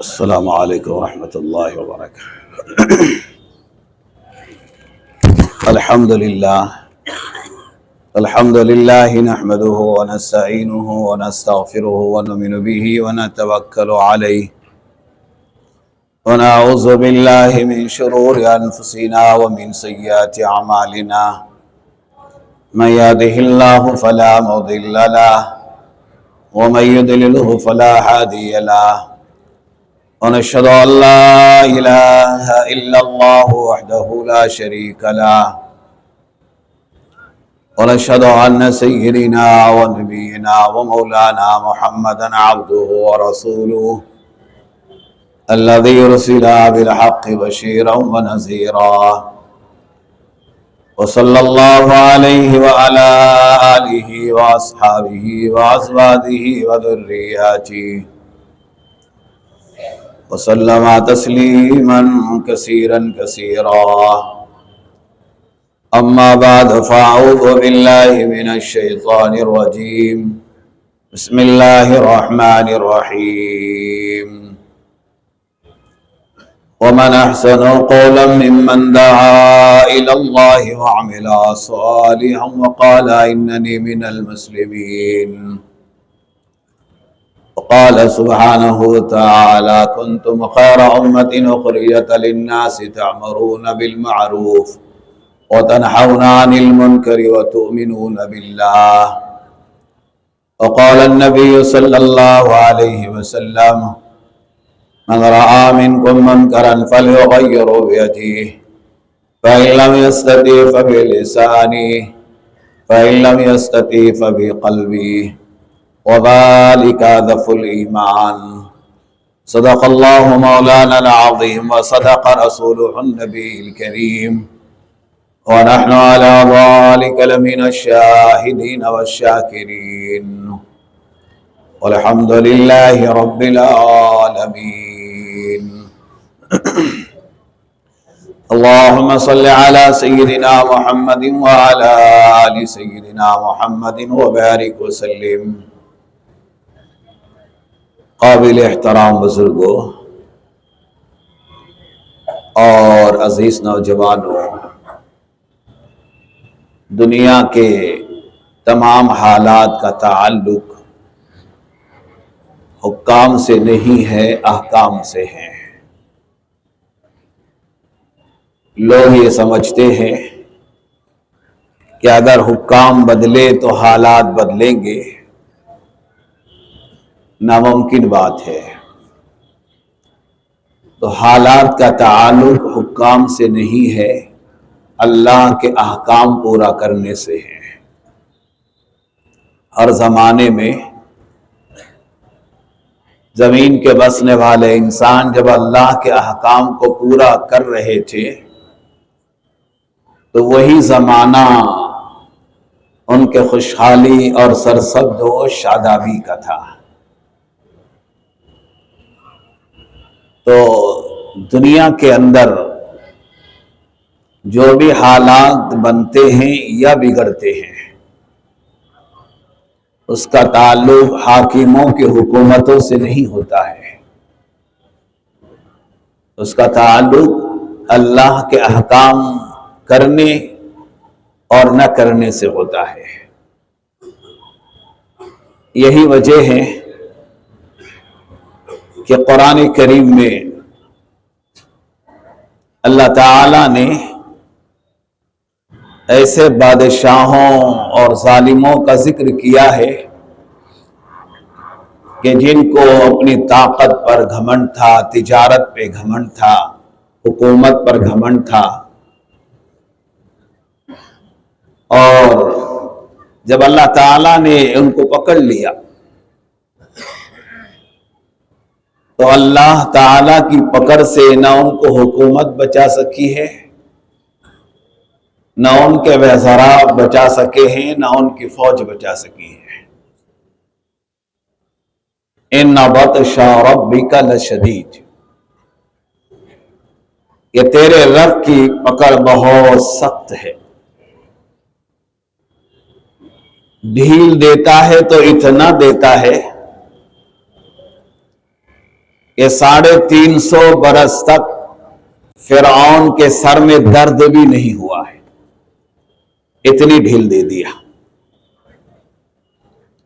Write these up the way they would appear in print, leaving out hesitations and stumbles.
السلام علیکم ورحمۃ اللہ وبرکاتہ۔ الحمد للہ نحمده ونستعینه ونستغفره ونؤمن به ونتوکل علیہ ونعوذ باللہ من شرور انفسنا ومن سیئات اعمالنا من يهده الله فلا مضل له ومن يضلل فلا هادي له ونشهد أن لا إله إلا الله وحده لا شريك له ونشهد أن سيدنا ونبينا ومولانا محمدا عبده ورسوله الذي أرسل بالحق بشيرا ونذيرا وصلى الله عليه وعلى آله وأصحابه وأزواجه وذرياته وسلم تسلیما کثیرا کثیرا اما بعد فاعوذ باللہ من الشیطان الرجیم بسم اللہ الرحمن الرحیم ومن احسن قولا ممن دعا الى اللہ وعمل صالحا وقال اننی من المسلمین وقال سبحانه وتعالى كنتم خير أمة أخرجت للناس تأمرون بالمعروف وتنحون عن المنكر وتؤمنون بالله وقال النبي صلى الله عليه وسلم من رأى منكم منكرا فليغيره بيده فإن لم يستطع فبلسانه فإن لم يستطع فبقلبه وذلك ضعف الإيمان صدق الله مولانا العظيم وصدق رسوله النبي الكريم ونحن على ذلك لمن الشاهدين والشاكرين والحمد لله رب العالمين اللهم صل على سيدنا محمد وعلى آل سيدنا محمد وبارك وسلم۔ قابل احترام بزرگوں اور عزیز نوجوانوں، دنیا کے تمام حالات کا تعلق حکام سے نہیں ہے، احکام سے ہے۔ لوگ یہ سمجھتے ہیں کہ اگر حکام بدلے تو حالات بدلیں گے، ناممکن بات ہے۔ تو حالات کا تعلق حکام سے نہیں ہے، اللہ کے احکام پورا کرنے سے ہے۔ ہر زمانے میں زمین کے بسنے والے انسان جب اللہ کے احکام کو پورا کر رہے تھے تو وہی زمانہ ان کے خوشحالی اور سرسبز و شادابی کا تھا۔ تو دنیا کے اندر جو بھی حالات بنتے ہیں یا بگڑتے ہیں، اس کا تعلق حاکموں کی حکومتوں سے نہیں ہوتا ہے، اس کا تعلق اللہ کے احکام کرنے اور نہ کرنے سے ہوتا ہے۔ یہی وجہ ہے کہ قرآن کریم میں اللہ تعالی نے ایسے بادشاہوں اور ظالموں کا ذکر کیا ہے کہ جن کو اپنی طاقت پر گھمنڈ تھا، تجارت پہ گھمنڈ تھا، حکومت پر گھمنڈ تھا، اور جب اللہ تعالیٰ نے ان کو پکڑ لیا تو اللہ تعالیٰ کی پکڑ سے نہ ان کو حکومت بچا سکی ہے، نہ ان کے وزراء بچا سکے ہیں، نہ ان کی فوج بچا سکی ہے۔ ان بطش ربک لشدید، یہ تیرے رب کی پکڑ بہت سخت ہے۔ ڈھیل دیتا ہے تو اتنا دیتا ہے کہ 350 برس تک فرعون کے سر میں درد بھی نہیں ہوا ہے، اتنی ڈھیل دے دیا،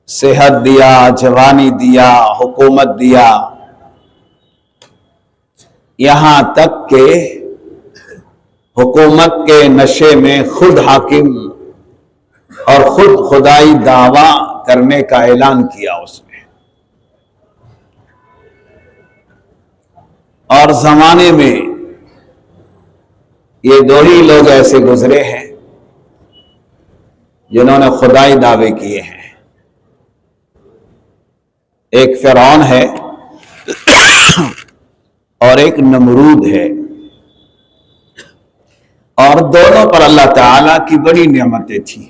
صحت دیا، جوانی دیا، حکومت دیا، یہاں تک کہ حکومت کے نشے میں خود حاکم اور خود خدائی دعویٰ کرنے کا اعلان کیا اس نے۔ اور زمانے میں یہ 2 ہی لوگ ایسے گزرے ہیں جنہوں نے خدائی دعوے کیے ہیں، ایک فرعون ہے اور ایک نمرود ہے، اور دونوں پر اللہ تعالیٰ کی بڑی نعمتیں تھیں،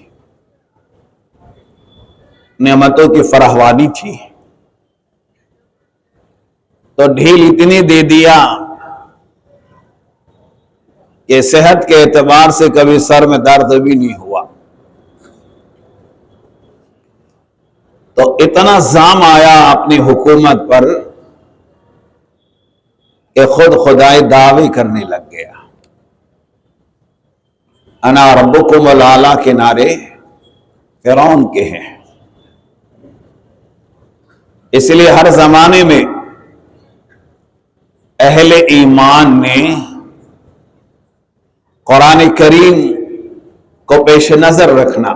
نعمتوں کی فراوانی تھی، تو ڈھیل اتنی دے دیا کہ صحت کے اعتبار سے کبھی سر میں درد بھی نہیں ہوا، تو اتنا زام آیا اپنی حکومت پر کہ خود خدائی دعوے کرنے لگ گیا۔ انا ربکم الاعلیٰ کے نعرے فرعون کے ہیں۔ اس لیے ہر زمانے میں اہل ایمان نے قرآن کریم کو پیش نظر رکھنا،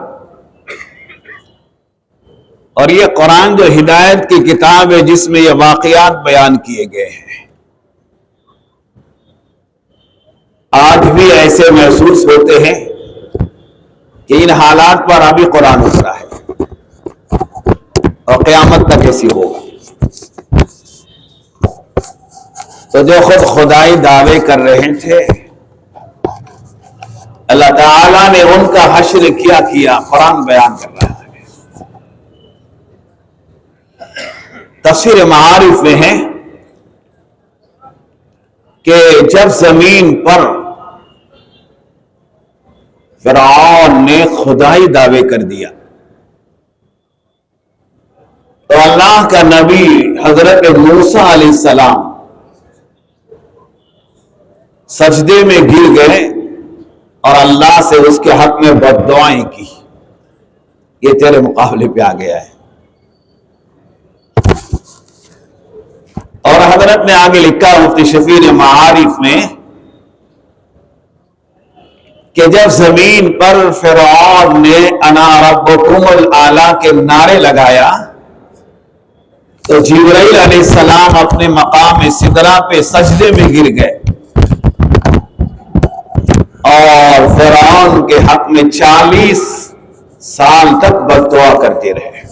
اور یہ قرآن جو ہدایت کی کتاب ہے جس میں یہ واقعات بیان کیے گئے ہیں، آج بھی ایسے محسوس ہوتے ہیں کہ ان حالات پر ابھی قرآن اترا ہے اور قیامت تک ایسی ہوگا۔ تو جو خود خدائی دعوے کر رہے تھے، اللہ تعالیٰ نے ان کا حشر کیا قرآن بیان کر رہا ہے۔ تفسیر معارف میں ہے کہ جب زمین پر فرعون نے خدائی دعوے کر دیا تو اللہ کا نبی حضرت موسیٰ علیہ السلام سجدے میں گر گئے اور اللہ سے اس کے حق میں بد دعائیں کی، یہ تیرے مقابلے پہ آ گیا ہے۔ اور حضرت نے آگے لکھا مفتی شفیع نے معارف میں کہ جب زمین پر فرعون نے انا ربکم الاعلیٰ کے نعرے لگایا تو جبرائیل علیہ السلام اپنے مقام سدرہ پہ سجدے میں گر گئے اور فرعون کے حق میں 40 سال تک بد دعا کرتے رہے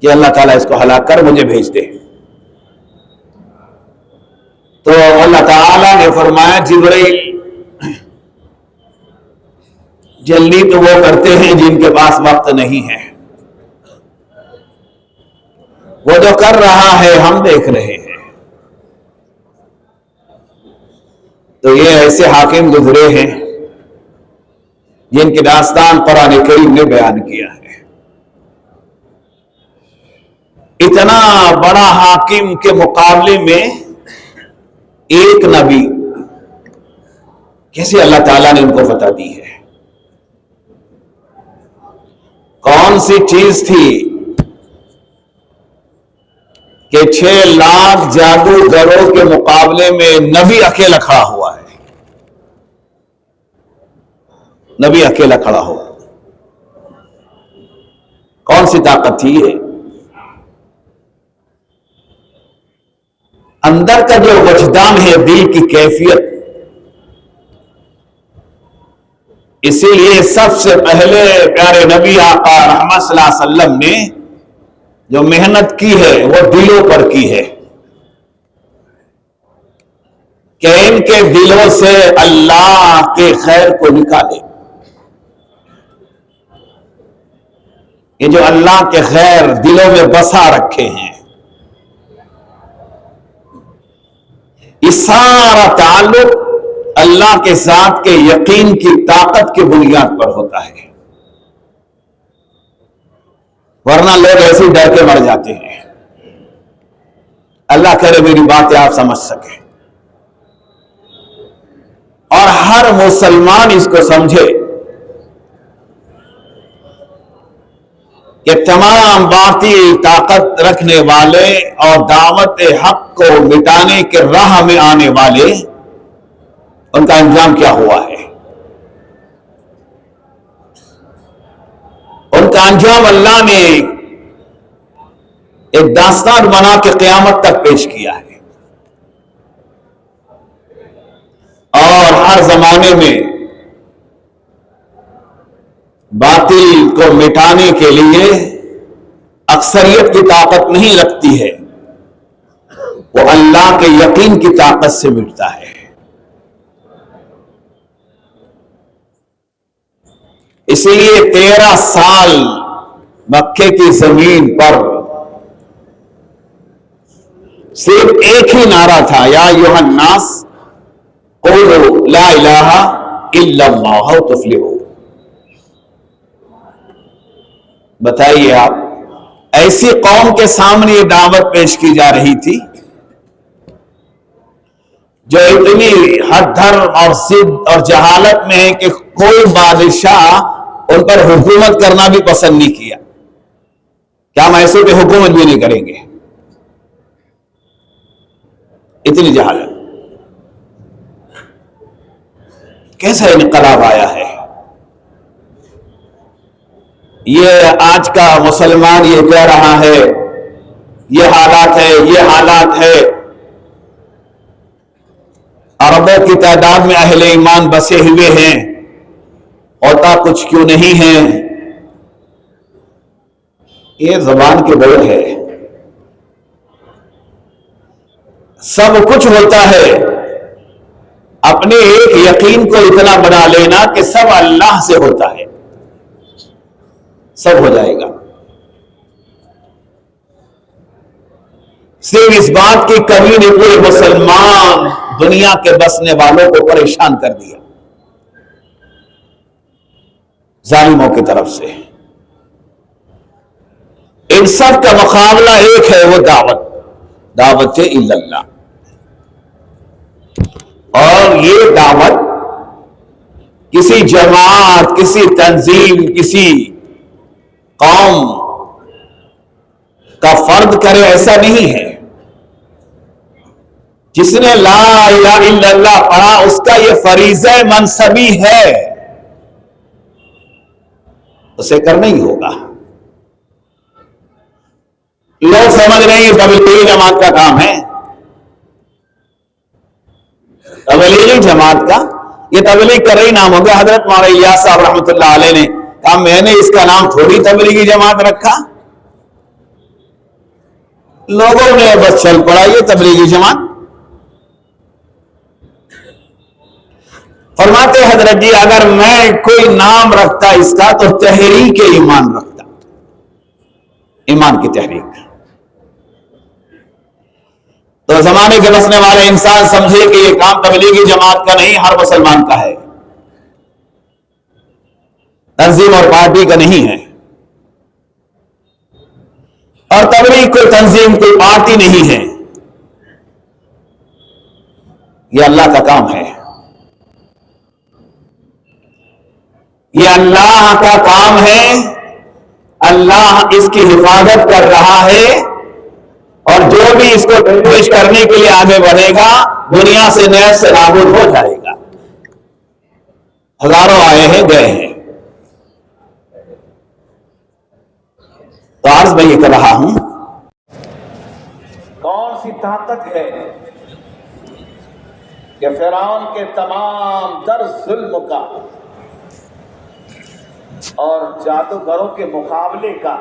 کہ اللہ تعالیٰ اس کو ہلاک کر مجھے بھیج دے۔ تو اللہ تعالیٰ نے فرمایا جبرائیل جلدی تو وہ کرتے ہیں جن کے پاس وقت نہیں ہے، وہ جو کر رہا ہے ہم دیکھ رہے ہیں۔ تو یہ ایسے حاکم گزرے ہیں جن کی داستان قرآن کریم نے بیان کیا ہے۔ اتنا بڑا حاکم کے مقابلے میں ایک نبی، کیسے اللہ تعالیٰ نے ان کو فتح دی ہے؟ کون سی چیز تھی کہ 6 لاکھ جادوگروں کے مقابلے میں نبی اکیلا کھڑا ہوا ہے؟ نبی اکیلا کھڑا ہوا، کون سی طاقت تھی یہ؟ اندر کا جو وجدان ہے، دل کی کیفیت۔ اسی لیے سب سے پہلے پیارے نبی آقا رحمت صلی اللہ علیہ وسلم نے جو محنت کی ہے وہ دلوں پر کی ہے کہ ان کے دلوں سے اللہ کے خیر کو نکالے۔ یہ جو اللہ کے خیر دلوں میں بسا رکھے ہیں، یہ سارا تعلق اللہ کے ذات کے یقین کی طاقت کی بنیاد پر ہوتا ہے، ورنہ لوگ ایسے ڈر کے مر جاتے ہیں۔ اللہ کرے میری باتیں آپ سمجھ سکیں اور ہر مسلمان اس کو سمجھے کہ تمام باطل طاقت رکھنے والے اور دعوت حق کو مٹانے کے راہ میں آنے والے ان کا انجام کیا ہوا ہے. ان کا انجام اللہ نے ایک داستان بنا کے قیامت تک پیش کیا ہے. اور ہر زمانے میں باطل کو مٹانے کے لیے اکثریت کی طاقت نہیں رکھتی ہے، وہ اللہ کے یقین کی طاقت سے مٹتا ہے. اسی لیے 13 سال مکے کی زمین پر صرف ایک ہی نعرہ تھا، یا ایھا الناس قولوا لا الہ الا اللہ تفلحوا. بتائیے آپ، ایسی قوم کے سامنے یہ دعوت پیش کی جا رہی تھی جو اتنی حد دھرم اور ضد اور جہالت میں ہے کہ کوئی بادشاہ ان پر حکومت کرنا بھی پسند نہیں کیا کہ ہم ایسے پہ حکومت بھی نہیں کریں گے. اتنی جہالت. کیسا انقلاب آیا ہے. یہ آج کا مسلمان یہ کہہ رہا ہے یہ حالات ہے، یہ حالات ہے. اربوں کی تعداد میں اہل ایمان بسے ہوئے ہیں، ہوتا کچھ کیوں نہیں ہے. یہ زبان کے بول ہے. سب کچھ ہوتا ہے، اپنے ایک یقین کو اتنا بنا لینا کہ سب اللہ سے ہوتا ہے، سب ہو جائے گا. صرف اس بات کی کمی نے پورے مسلمان دنیا کے بسنے والوں کو پریشان کر دیا ظالموں کی طرف سے. ان سب کا مقابلہ ایک ہے، وہ دعوت الی اللہ. اور یہ دعوت کسی جماعت، کسی تنظیم، کسی قوم کا فرد کرے ایسا نہیں ہے. جس نے لا الہ الا اللہ پڑھا اس کا یہ فریضہ منصبی ہے، اسے کرنا ہی ہوگا. لوگ سمجھ رہے ہیں یہ تبلیغی جماعت کا کام ہے. تبلیغی جماعت کا یہ تبلیغ کر رہی نام ہوگا. حضرت مولانا الیاس صاحب رحمۃ اللہ علیہ نے کہا میں نے اس کا نام تھوڑی تبلیغی جماعت رکھا، لوگوں نے بس چل پڑا یہ تبلیغی جماعت. فرماتے حضرت جی اگر میں کوئی نام رکھتا اس کا تو تحریک ایمان رکھتا، ایمان کی تحریک. تو زمانے کے بسنے والے انسان سمجھے کہ یہ کام تبلیغی جماعت کا نہیں، ہر مسلمان کا ہے، تنظیم اور پارٹی کا نہیں ہے. اور تبلیغ کوئی تنظیم کوئی پارٹی نہیں ہے، یہ اللہ کا کام ہے. یہ اللہ کا کام ہے. اللہ اس کی حفاظت کر رہا ہے، اور جو بھی اس کو پیش کرنے کے لیے آگے بڑھے گا دنیا سے نیز سے نابود ہو جائے گا. ہزاروں آئے ہیں گئے ہیں. تو عرض میں یہ کر رہا ہوں کون سی طاقت ہے کہ فرعون کے تمام در ظلم کا اور جادوگروں کے مقابلے کا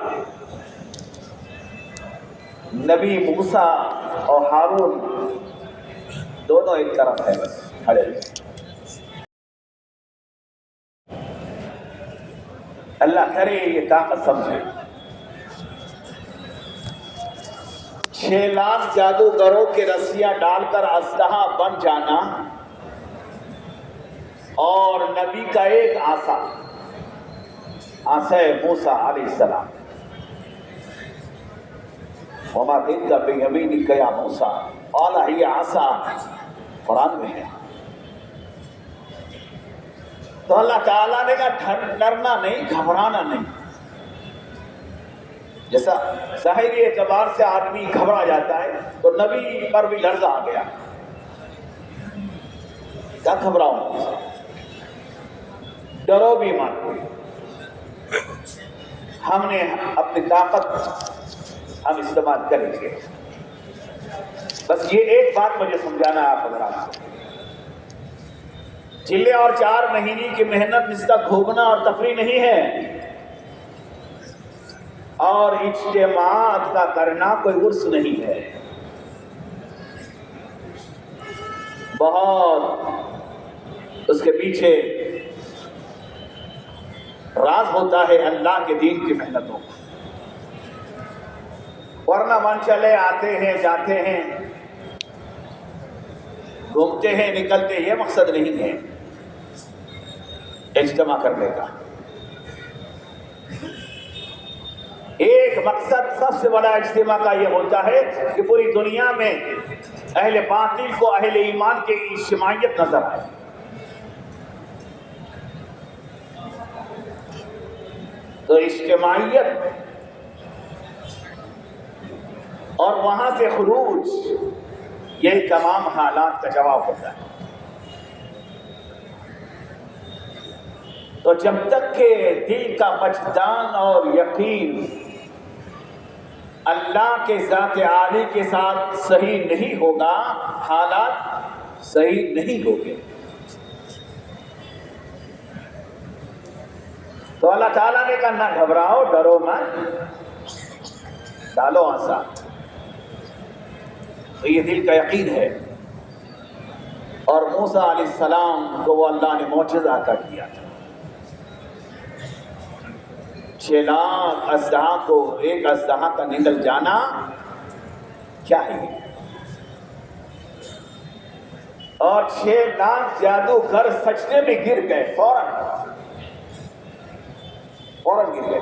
نبی موسیٰ اور ہارون دونوں ایک طرف ہیں بس کھڑے. اللہ کرے یہ طاقت سمجھے. 6 لاکھ جادوگروں کے رسیاں ڈال کر اسلحہ بن جانا اور نبی کا ایک عصا موسیٰ علیہ السلام وما تلك بیمینک یا موسیٰ قال ہی عصا، قرآن میں ہے۔ تو اللہ تعالیٰ نے کہا ڈرنا نہیں، گھبرانا نہیں۔ جیسا ظاہری اعتبار سے آدمی گھبرا جاتا ہے تو نبی پر بھی لرزہ آ گیا، کیا گھبراؤں، ڈرو بھی مت، ہم نے اپنی طاقت ہم استعمال کریں گے۔ بس یہ ایک بات مجھے سمجھانا ہے آپ حضرات، چلے اور 4 مہینے کی محنت اس کا گھومنا اور تفریح نہیں ہے، اور اجتماعات کا کرنا کوئی عرس نہیں ہے۔ بہت اس کے پیچھے راز ہوتا ہے اللہ کے دین کی محنتوں کا، ورنہ من چلے آتے ہیں جاتے ہیں، گھومتے ہیں نکلتے، یہ مقصد نہیں ہے اجتماع کرنے کا۔ ایک مقصد سب سے بڑا اجتماع کا یہ ہوتا ہے کہ پوری دنیا میں اہل باطل کو اہل ایمان کی اجتماعیت نظر آئے۔ تو اجتماعیت اور وہاں سے خروج، یہی تمام حالات کا جواب ہوتا ہے۔ تو جب تک کہ دل کا وجدان اور یقین اللہ کے ذات عالی کے ساتھ صحیح نہیں ہوگا، حالات صحیح نہیں ہوگے۔ تو اللہ تعالیٰ نے کہا نہ گھبراؤ، ڈرو مت، ڈالو آسا۔ تو یہ دل کا یقین ہے۔ اور موسیٰ علیہ السلام کو وہ اللہ نے معجزہ عطا کیا تھا۔ 6 لاکھ اژدہا کو ایک اژدہا کا نگل جانا کیا ہے، اور 6 لاکھ جادوگر سجدے میں گر گئے، فوراً گر گئے۔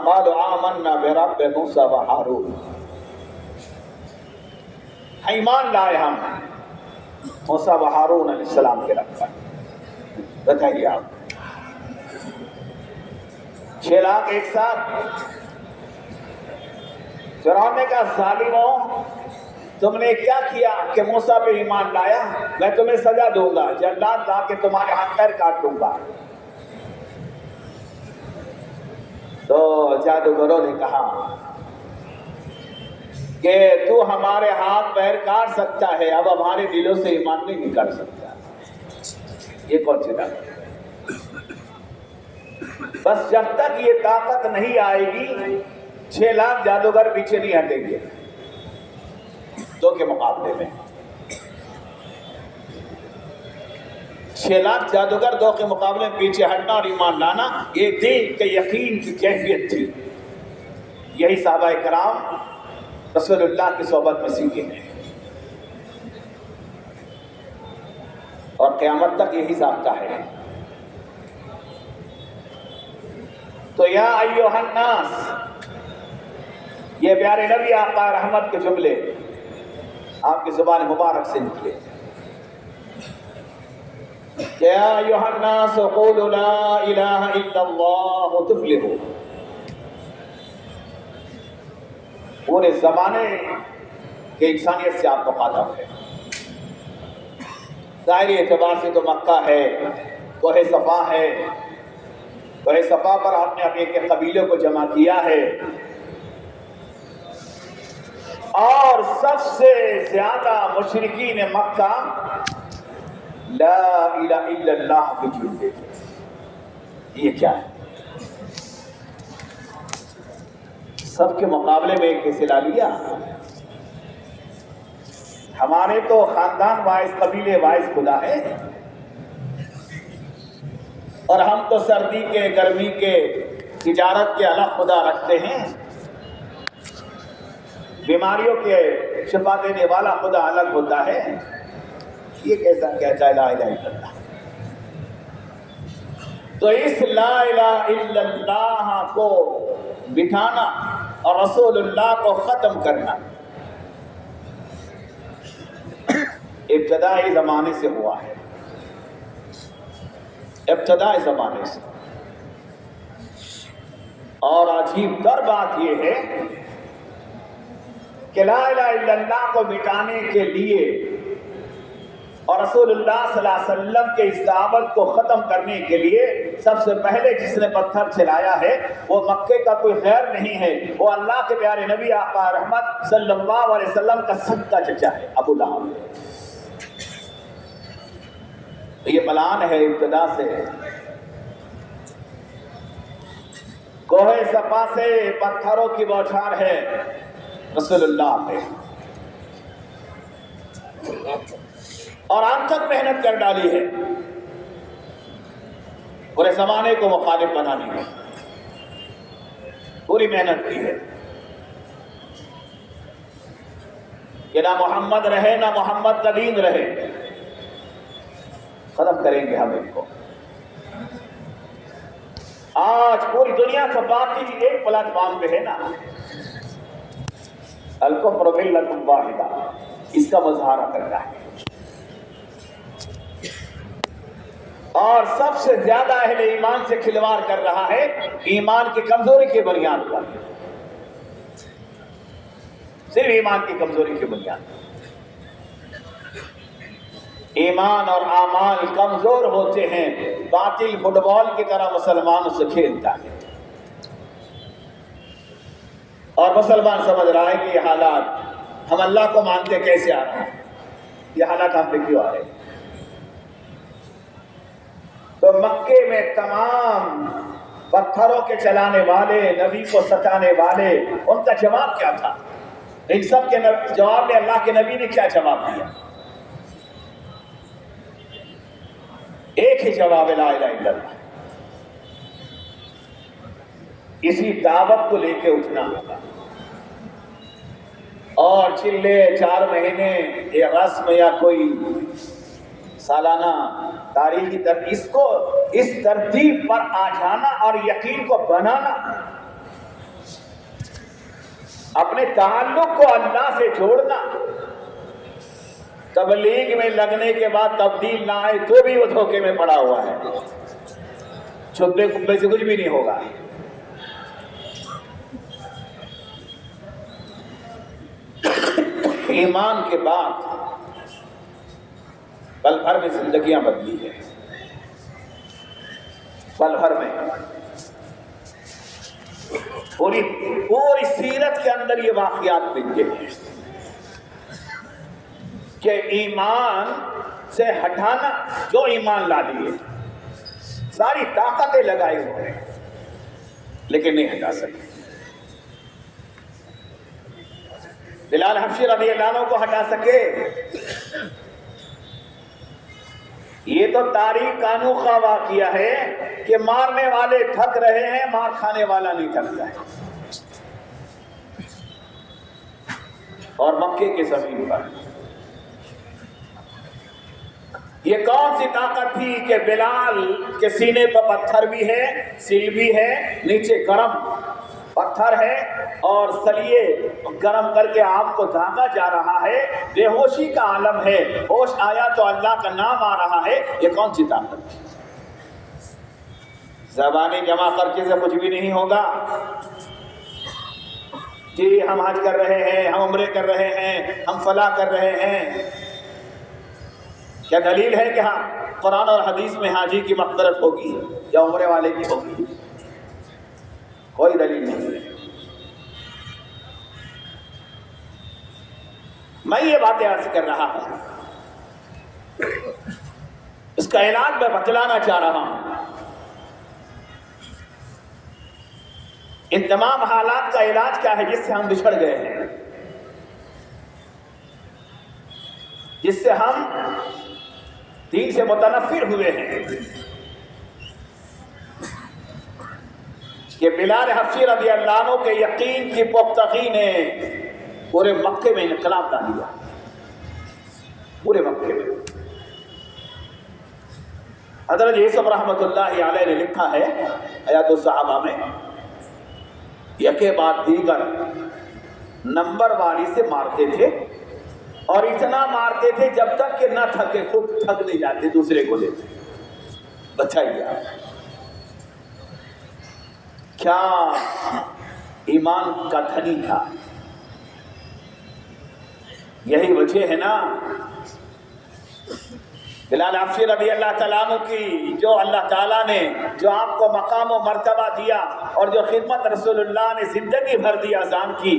قالوا آمنا برب موسیٰ و ہارون، ایمان لائے ہم موسیٰ و ہارون علیہ السلام کے رب پر۔ بتائیے آپ 6 لاکھ ایک ساتھ۔ فرعون نے کہا ظالموں، تم نے کیا کیا کہ موسیٰ پہ ایمان لایا؟ میں تمہیں سزا دوں گا، جلاد لا کے تمہارے ہاتھ پیر کاٹ دوں گا۔ تو جادوگروں نے کہا کہ تو ہمارے ہاتھ پیر کاٹ سکتا ہے، اب ہمارے دلوں سے ایمان نہیں نکال سکتا۔ یہ کون سی طاقت؟ بس جب تک یہ طاقت نہیں آئے گی 6 لاکھ جادوگر پیچھے نہیں ہٹیں گے 2 کے مقابلے میں۔ 6 لاکھ جادوگر 2 کے مقابلے میں پیچھے ہٹنا اور ایمان لانا، یہ دل کے یقین کی کیفیت تھی۔ یہی صحابہ کرام رسول اللہ کی صحبت میں سیکھے ہیں، اور قیامت تک یہی ضابطہ ہے۔ تو یا ایھا الناس، یہ پیارے نبی آقا رحمت کے جملے آپ کی زبان مبارک سے نکلے کہ یا ایھا الناس قولوا لا الہ الا اللہ تفلحوا۔ پورے زمانے کے انسانیت سے آپ کو خاطب ہے۔ ظاہری اعتبار سے تو مکہ ہے، کوہ صفا ہے، کوہ صفا پر آپ نے اپنے کے قبیلے کو جمع کیا ہے، اور سب سے زیادہ مشرکین مکہ لا الہ الا اللہ کی جھوٹ دیتے۔ یہ کیا ہے؟ سب کے مقابلے میں ایک فیصلہ لیا۔ ہمارے تو خاندان وائز، قبیلے وائز خدا ہے، اور ہم تو سردی کے، گرمی کے، تجارت کے الگ خدا رکھتے ہیں، بیماریوں کے شفا دینے والا خدا الگ ہوتا ہے۔ یہ کیسا کہتا ہے لا الہ الا اللہ؟ تو اس لا الہ الا اللہ کو بٹھانا اور رسول اللہ کو ختم کرنا ابتدائی زمانے سے ہوا ہے، ابتدائی زمانے سے۔ اور عجیب تر بات یہ ہے کہ لا الہ الا اللہ کو مٹانے کے لیے اور رسول اللہ صلی اللہ علیہ وسلم کے اس دعوت کو ختم کرنے کے لیے سب سے پہلے جس نے پتھر چلایا ہے وہ مکے کا کوئی غیر نہیں ہے، وہ اللہ کے پیارے نبی آقا رحمت صلی اللہ علیہ وسلم کا سگا چچا ہے، ابو لہب۔ یہ پلان ہے ابتدا سے، کوہ صفا سے پتھروں کی بوچھار ہے رسول اللہ پہ، اور آج تک محنت کر ڈالی ہے پورے زمانے کو مخالف بنانے کی، پوری محنت کی ہے کہ نہ محمد رہے نہ محمد کا دین رہے، ختم کریں گے ہم ان کو۔ آج پوری دنیا کا باطل ایک پلیٹ فارم پہ ہے نا، الکفر ملۃ واحدہ، اس کا مظاہرہ کرتا ہے، اور سب سے زیادہ اہل ایمان سے کھلواڑ کر رہا ہے ایمان کی کمزوری کی بنیاد پر، صرف ایمان کی کمزوری کی بنیاد پر۔ ایمان اور اعمال کمزور ہوتے ہیں، باطل فٹ بال کی طرح مسلمانوں سے کھیلتا ہے، اور مسلمان سمجھ رہا ہے کہ یہ حالات ہم اللہ کو مانتے کیسے آ رہا ہے، یہ حالات ہم پہ کیوں آ رہے ہیں؟ تو مکے میں تمام پتھروں کے چلانے والے، نبی کو ستانے والے، ان کا جواب کیا تھا؟ ان سب کے جواب میں اللہ کے نبی نے کیا جواب دیا؟ ایک ہی جواب، لا الہ الا اللہ۔ اسی دعوت کو لے کے اٹھنا ہوگا، اور چلے 4 مہینے یہ رسم یا کوئی سالانہ تاریخی اس ترتیب پر آ جانا اور یقین کو بنانا، اپنے تعلق کو اللہ سے جوڑنا، تبلیغ میں لگنے کے بعد تبدیل نہ آئے تو بھی وہ دھوکے میں پڑا ہوا ہے، چھپے کپے سے کچھ بھی نہیں ہوگا۔ ایمان کے بعد پل بھر میں زندگیاں بدلی ہے، پل بھر میں پوری سیرت کے اندر یہ واقعات ملتے ہیں کہ ایمان سے ہٹانا، جو ایمان لا دیے ساری طاقتیں لگائی ہوئے ہیں لیکن نہیں ہٹا سکے۔ بلال حبشی رضی اللہ عنہ کو ہٹا سکے؟ یہ تو تاریخ کا انوکھا واقعہ ہے کہ مارنے والے تھک رہے ہیں، مار کھانے والا نہیں تھکتا ہے۔ اور مکے کے زمین پر یہ کون سی طاقت تھی کہ بلال کے سینے پر پتھر بھی ہے، سل بھی ہے، نیچے گرم پتھر ہے اور سلیے گرم کر کے آپ کو دھاگا جا رہا ہے، بے ہوشی کا عالم ہے، ہوش آیا تو اللہ کا نام آ رہا ہے، یہ کون سی طاقت تھی؟ زبانی جمع خرچے سے کچھ بھی نہیں ہوگا۔ جی ہم حج کر رہے ہیں، ہم عمرے کر رہے ہیں، ہم فلاح کر رہے ہیں، کیا دلیل ہے کہ ہاں قرآن اور حدیث میں حاجی کی مغفرت ہوگی یا عمرے والے کی ہوگی؟ کوئی دلیل نہیں ہے۔ میں یہ باتیں عرض کر رہا ہوں، اس کا علاج میں بتلانا چاہ رہا ہوں۔ ان تمام حالات کا علاج کیا ہے جس سے ہم بچھڑ گئے ہیں، جس سے ہم دین سے متنفر ہوئے ہیں؟ کہ بلال حبشی رضی اللہ عنہ کے یقین کی پختگی نے پورے مکے میں انقلاب ڈال دیا، پورے مکے میں۔ حضرت یوسف رحمۃ اللہ علیہ نے لکھا ہے حیات الصحابہ میں یکے بعد دیگر نمبر واری سے مارتے تھے، اور اتنا مارتے تھے جب تک کہ نہ تھکے، خود تھک نہیں جاتے، دوسرے کو دیتے۔ بچائیے آپ، کیا ایمان کا دھنی تھا۔ یہی وجہ ہے نا بلال حبشی رضی اللہ تعالیٰ عنہ کی، جو اللہ تعالیٰ نے جو آپ کو مقام و مرتبہ دیا اور جو خدمت رسول اللہ نے زندگی بھر دی اذان کی،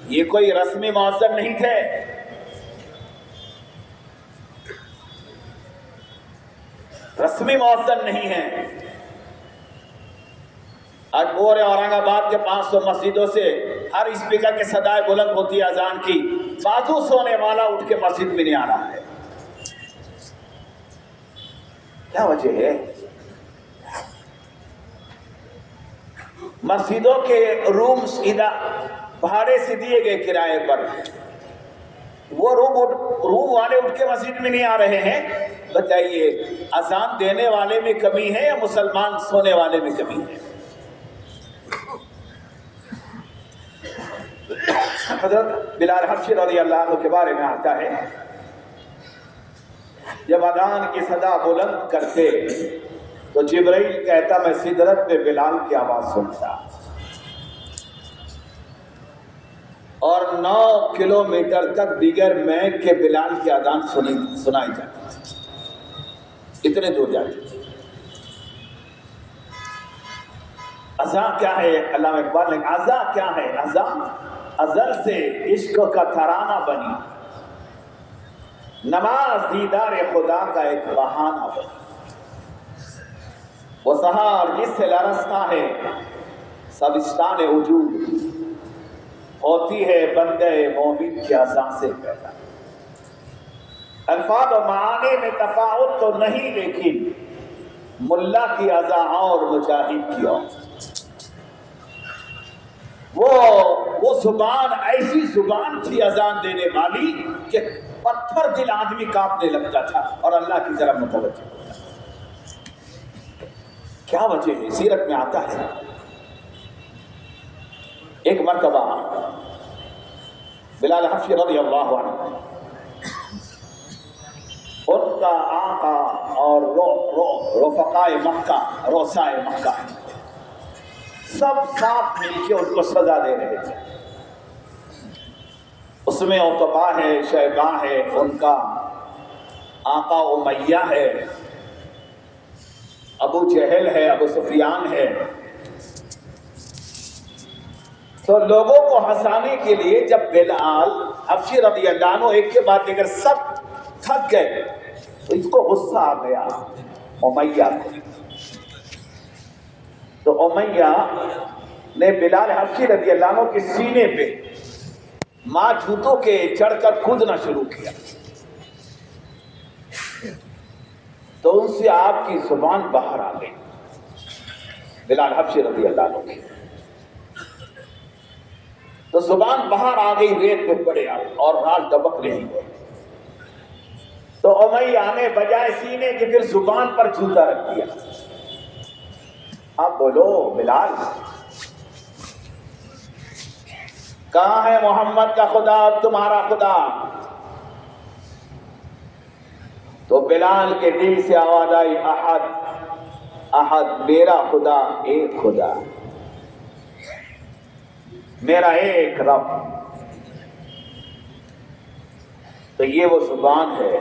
یہ کوئی رسمی مؤذن نہیں تھے، رسمی مؤذن نہیں ہیں۔ آج پورے اورنگ آباد کے 500 مسجدوں سے ہر اسپیکر کے صدائے بلند ہوتی ہے اذان کی، بازو سونے والا اٹھ کے مسجد میں نہیں آ رہا ہے۔ کیا وجہ ہے؟ مسجدوں کے رومز بھاڑے سے دیے گئے کرائے پر، وہ روم والے اٹھ کے مسجد میں نہیں آ رہے ہیں۔ بتائیے اذان دینے والے میں کمی ہے یا مسلمان سونے والے میں کمی ہے؟ حضرت بلال حبشی رضی اللہ عنہ کے بارے میں آتا ہے، جب اذان کی صدا بلند کرتے تو جبرائیل کہتا میں سدرت پہ بلال کی آواز سنتا، اور 9 کلومیٹر تک دیگر میں کہ بلال کی اذان سنائی جاتی تھی، اتنے دور جاتی تھی۔ اذان کیا ہے؟ علامہ اقبال نے اذان کیا ہے؟ اذان ازل سے عشق کا ترانہ بنی، نماز دیدار خدا کا ایک بہانہ بنی، وہ سحر جس سے لرزتا ہے سبستان وجود، ہوتی ہے بندے مومن کی اذان سے پیدا۔ الفاظ و معانی میں تفاوت تو نہیں، لیکن ملا کی اذان اور مجاہد کی اور، وہ زبان ایسی زبان تھی اذان دینے والی کہ پتھر دل آدمی کانپنے لگتا تھا اور اللہ کی طرف متوجہ ہوتا تھا۔ کیا وجہ ہے؟ سیرت میں آتا ہے ایک مرتبہ بلال حبشی رضی اللہ عنہ، ان کا آقا اور رفقائے مکہ، روسائے مکہ سب ساتھ مل کے ان کو سزا دے رہے تھے۔ اس میں عتبہ ہے، شیبہ ہے، ان کا آقا امیہ ہے، ابو جہل ہے، ابو سفیان ہے۔ تو لوگوں کو ہنسانے کے لیے جب بلال حبشی رضی اللہ عنہ ایک کے بعد دیگر سب تھک گئے تو اس کو غصہ آ گیا امیہ کو۔ تو امیہ نے بلال حبشی رضی اللہ عنہ کے سینے پہ ماں جوتوں کے چڑھ کر کودنا شروع کیا، تو ان سے آپ کی زبان باہر آ گئی، بلال حبشی رضی اللہ عنہ کی تو زبان باہر آ گئی، ریت پہ پڑے اور رال ڈبک رہی ہے۔ تو امیہ نے بجائے سینے کے پھر زبان پر جوتا رکھ دیا۔ اب بولو بلال، کہاں ہے محمد کا خدا تمہارا خدا؟ تو بلال کے دل سے آواز آئی، احد احد، میرا خدا ایک خدا، میرا ایک رب۔ تو یہ وہ زبان ہے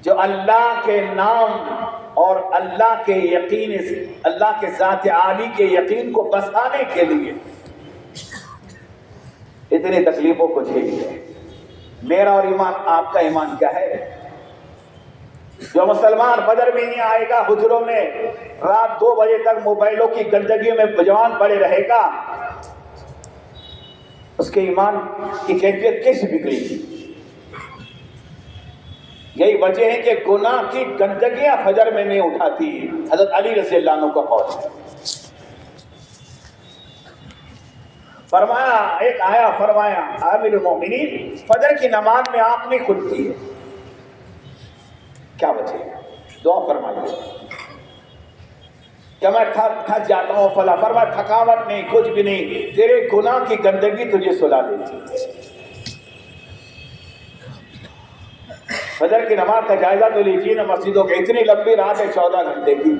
جو اللہ کے نام اور اللہ کے یقین، اللہ کے ذات عالی کے یقین کو بسانے کے لیے اتنی تکلیفوں کو جھیلی ہے۔ میرا اور ایمان، آپ کا ایمان کیا ہے؟ جو مسلمان بدر میں نہیں آئے گا، حجروں میں رات 2 بجے تک موبائلوں کی گندگی میں جوان پڑے رہے گا، اس کے ایمان کی کیفیت کیسے بگڑے گی؟ یہی وجہ ہے کہ گناہ کی گندگیاں فجر میں نہیں اٹھاتی، حضرت علی رضی اللہ عنہ کا قول ہے۔ فرمایا، ایک آیا فرمایا، عامل المومنین، فجر کی نماز میں آنکھ نہیں کھلتی ہے، کیا وجہ ہے؟ دعا فرمائیے۔ کہ میں تھک جاتا ہوں فلاں، فرمایا تھکاوٹ نہیں، کچھ بھی نہیں، تیرے گناہ کی گندگی تجھے سلا دیتی ہے۔ فجر کی نماز کا جائزہ تو لیجیے نا مسجدوں کے، اتنی لمبی رات ہے 14 گھنٹے کی،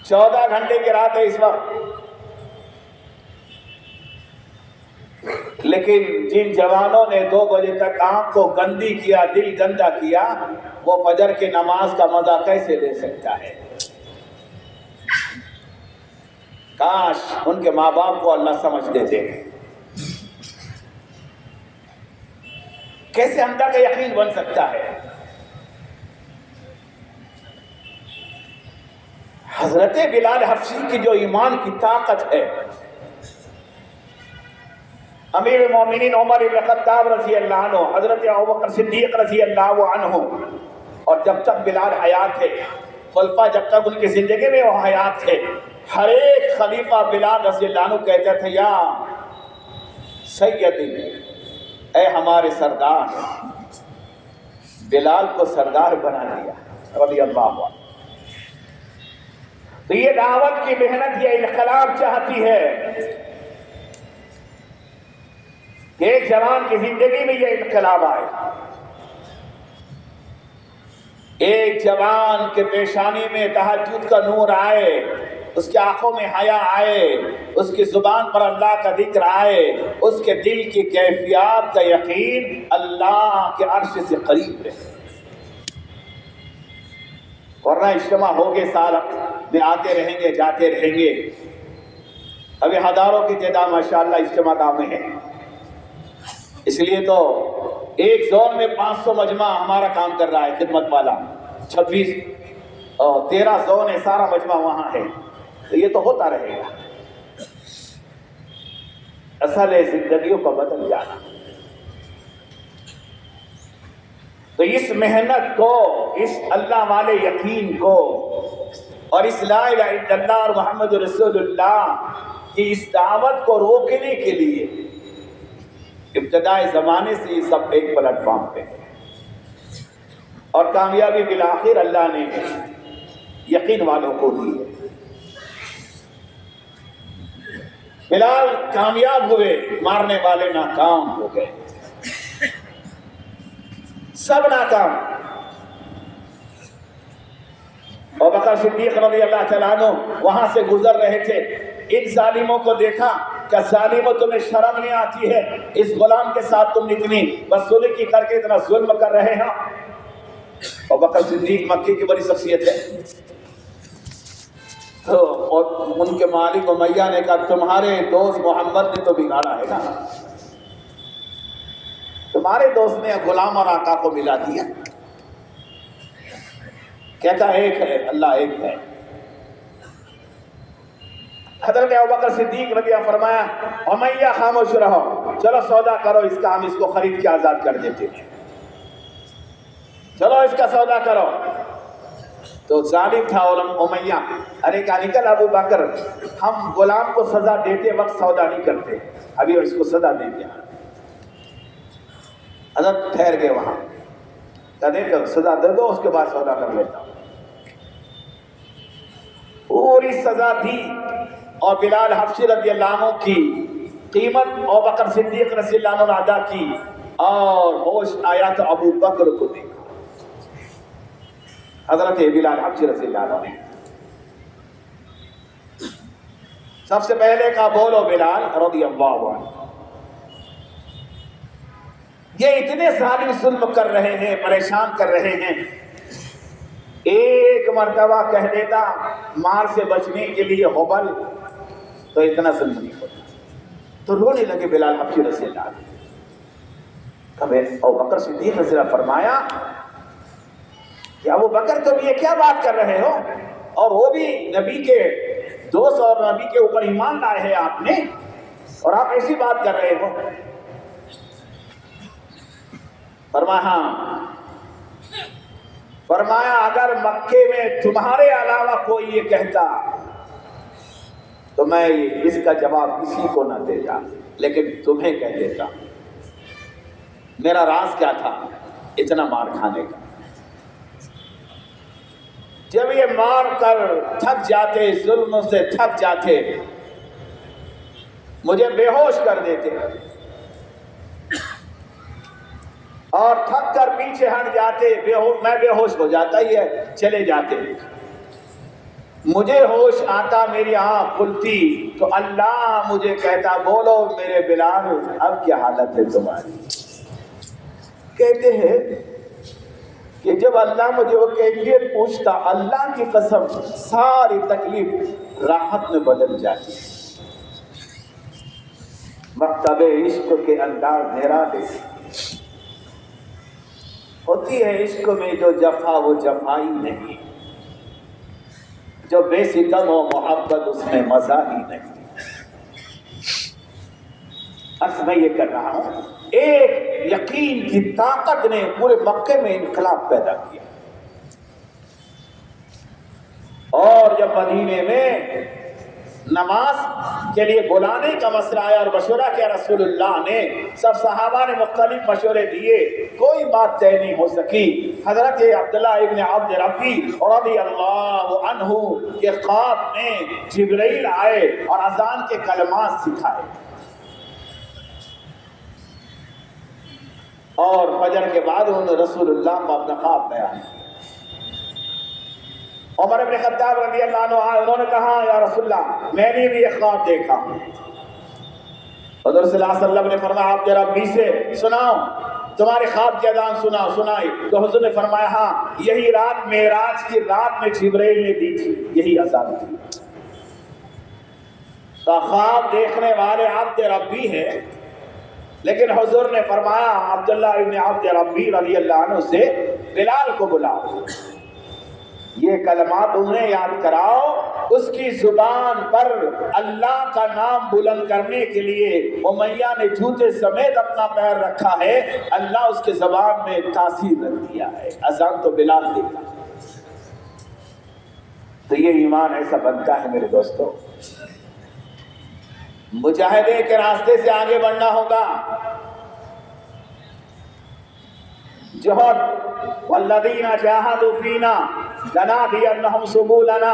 14 گھنٹے کی رات ہے اس وقت، لیکن جن جوانوں نے 2 بجے تک آنکھ کو گندی کیا، دل گندا کیا، وہ فجر کی نماز کا مزہ کیسے لے سکتا ہے؟ کاش ان کے ماں باپ کو اللہ سمجھ دیتے ہیں۔ کیسے اندر کا یقین بن سکتا ہے؟ حضرت بلال حبشی کی جو ایمان کی طاقت ہے، امیر المومنین عمر بن خطاب رضی اللہ عنہ، حضرت ابوبکر صدیق رضی اللہ عنہ، اور جب تک بلال حیات تھے، خلفاء جب تک ان کی زندگی میں وہ حیات تھے، ہر ایک خلیفہ بلال رضی اللہ عنہ کہتے تھے یا سیدی، اے ہمارے سردار۔ بلال کو سردار بنا دیا رضی اللہ عنہ۔ تو یہ دعوت کی محنت، یہ انقلاب چاہتی ہے کہ ایک جوان کی زندگی میں یہ انقلاب آئے، ایک جوان کے پیشانی میں تہجد کا نور آئے، اس کی آنکھوں میں حیا آئے، اس کی زبان پر اللہ کا ذکر آئے، اس کے دل کی کیفیات کا یقین اللہ کے عرش سے قریب رہے۔ ورنہ اجتماع ہوگے، سال میں آتے رہیں گے، جاتے رہیں گے، ابھی ہزاروں کی تعداد ماشاءاللہ اجتماع گاہ میں ہے۔ اس لیے تو ایک زون میں 500 مجمع ہمارا کام کر رہا ہے، خدمت والا 26 اور 13 زون ہے، سارا مجمع وہاں ہے، تو یہ تو ہوتا رہے گا۔ اصل ہے زندگیوں کا بدل جانا۔ تو اس محنت کو، اس اللہ والے یقین کو، اور اس لا الہ الا اللہ اور محمد رسول اللہ کی اس دعوت کو روکنے کے لیے ابتدائی زمانے سے یہ سب ایک پلیٹ فارم پہ، اور کامیابی بالآخر اللہ نے یقین والوں کو دی ہے۔ بلال کامیاب ہوئے، مارنے والے ناکام ہو گئے، سب ناکام۔ ابوبکر صدیق رضی اللہ تعالیٰ عنہ وہاں سے گزر رہے تھے، ان ظالموں کو دیکھا کہ ظالموں تمہیں شرم نہیں آتی ہے، اس غلام کے ساتھ تم اتنی بدسلوکی کر کے اتنا ظلم کر رہے ہیں۔ ابوبکر صدیق مکے کی بڑی شخصیت ہے، اور ان کے مالک امیہ نے کہا تمہارے دوست محمد نے تو بگاڑا ہے نا، تمہارے دوست نے غلام اور آقا کو ملا دیا۔ کہتا ایک ہے اللہ، ایک ہے۔ حضرت ابوبکر صدیق رضی اللہ فرمایا امیہ خاموش رہو، چلو سودا کرو اس کا، ہم اس کو خرید کے آزاد کر دیتے ہیں، چلو اس کا سودا کرو۔ تو ظالم تھا امیہ، ارے کہا نکل ابو بکر، ہم غلام کو سزا دیتے وقت سودا نہیں کرتے، ابھی اس کو سزا دے دیا۔ حضرت ٹھہر گئے وہاں، کہا سزا دے دو اس کے بعد سودا کر لیتا ہوں۔ پوری سزا دی، اور بلال حبشی رضی اللہ عنہ کی قیمت ابوبکر صدیق رضی اللہ عنہ نے ادا کی، اور ہوش آیا تو ابو بکر کو دیکھا، حضرت بلال حبشی رضی اللہ عنہ نے سب سے پہلے کہا بولو بلال رضی اللہ عنہ، یہ اتنے ظالم ظلم کر رہے ہیں، پریشان کر رہے ہیں، ایک مرتبہ کہہ دیتا مار سے بچنے کے لیے ہوبل تو اتنا ظلم نہیں ہوتا۔ تو رونے لگے بلال حبشی رضی اللہ عنہ۔ کبھی ابوبکر صدیق رضی اللہ فرمایا کہ ابو بکر تم یہ کیا بات کر رہے ہو، اور وہ بھی نبی کے دوست اور نبی کے اوپر ایمان لائے ہیں آپ نے، اور آپ ایسی بات کر رہے ہو؟ فرمایا ہاں، فرمایا اگر مکے میں تمہارے علاوہ کوئی یہ کہتا تو میں اس کا جواب کسی کو نہ دیتا، لیکن تمہیں کہہ دیتا۔ میرا راز کیا تھا اتنا مار کھانے کا؟ جب یہ مار کر تھک جاتے، ظلم سے تھک جاتے، مجھے بے ہوش کر دیتے اور تھک کر پیچھے ہٹ جاتے، میں بے ہوش ہو جاتا، یہ چلے جاتے، مجھے ہوش آتا، میری آنکھ کھلتی تو اللہ مجھے کہتا بولو میرے بلال اب کیا حالت ہے تمہاری؟ کہتے ہیں کہ جب اللہ مجھے وہ کیفیت پوچھتا، اللہ کی قسم ساری تکلیف راحت میں بدل جاتی۔ مکتب عشق کے انداز نرانے ہوتی ہے، عشق میں جو جفا وہ جفا ہی نہیں، جو بے ستم ہو محبت اس میں مزہ ہی نہیں۔ بس میں یہ کر رہا ہوں، ایک یقین کی طاقت نے پورے مکے میں انقلاب پیدا کیا، اور جب مدینے میں نماز کے لیے بلانے کا مسئلہ آیا اور مشورہ کیا رسول اللہ نے، سب صحابہ نے مختلف مشورے دیے، کوئی بات طے نہیں ہو سکی۔ حضرت عبداللہ ابن عبد ربی رضی اللہ عنہ کے خواب میں جبرائیل آئے اور اذان کے کلمات سکھائے، اور فجر کے بعد انہوں نے رسول اللہ کو اپنا خواب بیان کیا۔ عمر بن خطاب رضی اللہ عنہ آئے، انہوں نے کہا یا رسول اللہ میں نے بھی یہ خواب دیکھا۔ حضور صلی اللہ علیہ وسلم نے فرمایا آپ ذرا ربی سے سناؤ، تمہارے خواب کی اذان سنائی تو حضور نے فرمایا ہاں یہی رات معراج کی رات میں جبرائیل نے دی تھی، یہی اذان تھی۔ تو خواب دیکھنے والے عبد ربی ہے، لیکن حضور نے فرمایا عبداللہ ابن عبد ربی رضی اللہ عنہ سے بلال کو بلاؤ، یہ کلمات انہیں یاد کراؤ، اس کی زبان پر اللہ کا نام بلند کرنے کے لیے امیہ نے جوتے سمیت اپنا پیر رکھا ہے، اللہ اس کے زبان میں تاثیر رکھ دیا ہے، اذان تو بلال دیتا۔ تو یہ ایمان ایسا بنتا ہے میرے دوستو، مجاہدے کے راستے سے آگے بڑھنا ہوگا، جوہد والذین جاہدوا فینا لنہدینہم سبلنا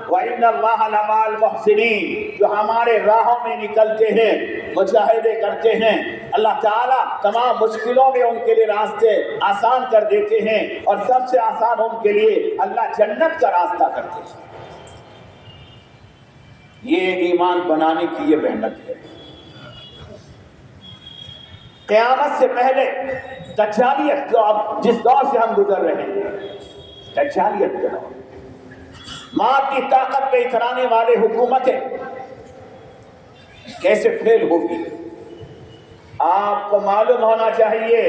وان اللہ لمع المحسنین، جو ہمارے راہوں میں نکلتے ہیں، مجاہدے کرتے ہیں، اللہ تعالیٰ تمام مشکلوں میں ان کے لیے راستے آسان کر دیتے ہیں، اور سب سے آسان ان کے لیے اللہ جنت کا راستہ کرتے ہیں۔ یہ ایمان بنانے کی یہ محنت ہے۔ قیامت سے پہلے دجالیت، جو اب جس دور سے ہم گزر رہے ہیں، دجالیت کا دور، مادی طاقت پہ اترانے والے حکومتیں کیسے فیل ہوگی آپ کو معلوم ہونا چاہیے،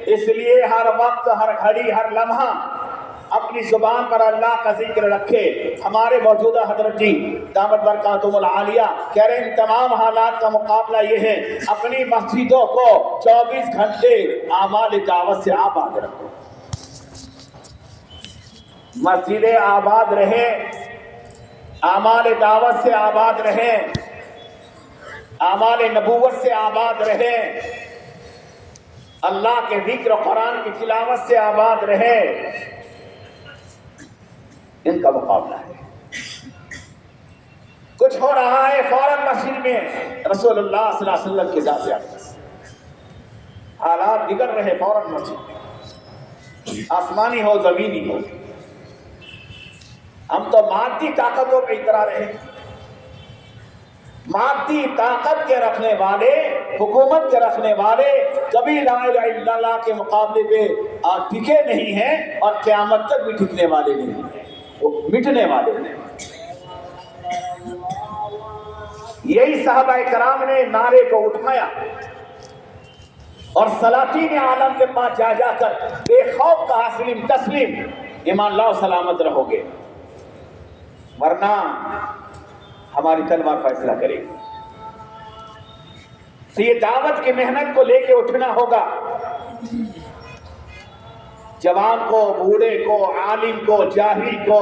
اس لیے ہر وقت، ہر گھڑی، ہر لمحہ اپنی زبان پر اللہ کا ذکر رکھے۔ ہمارے موجودہ حضرت جی دامت برکاتہم العالیہ کہہ رہے ہیں ان تمام حالات کا مقابلہ یہ ہے اپنی مسجدوں کو 24 گھنٹے اعمال دعوت سے آباد رکھو، مسجدیں آباد رہیں، اعمال دعوت سے آباد رہیں، اعمال نبوت سے آباد رہیں، اللہ کے ذکر و قرآن کی تلاوت سے آباد رہیں، ان کا مقابلہ ہے۔ کچھ ہو رہا ہے فوراً مسجد میں رسول اللہ صلی اللہ علیہ وسلم کے ذات اقدس، حالات بگڑ رہے فوراً مسجد میں، آسمانی ہو زمینی ہو، ہم تو مادی طاقتوں پہ اترا رہے ہیں۔ مادی طاقت کے رکھنے والے، حکومت کے رکھنے والے کبھی لا الہ الا اللہ کے مقابلے پہ ٹکے نہیں ہیں، اور قیامت تک بھی ٹکنے والے نہیں ہیں، وہ مٹنے والے ہیں۔ یہی صحابہ کرام نے نعرے کو اٹھایا اور سلاطین عالم کے پاس جا جا کر بے خوف کہا سلیم تسلیم، ایمان لاؤ سلامت رہو گے، ورنہ ہماری تلوار فیصلہ کرے گی۔ تو یہ دعوت کی محنت کو لے کے اٹھنا ہوگا، جوان کو، بوڑھے کو، عالم کو، جاہل کو،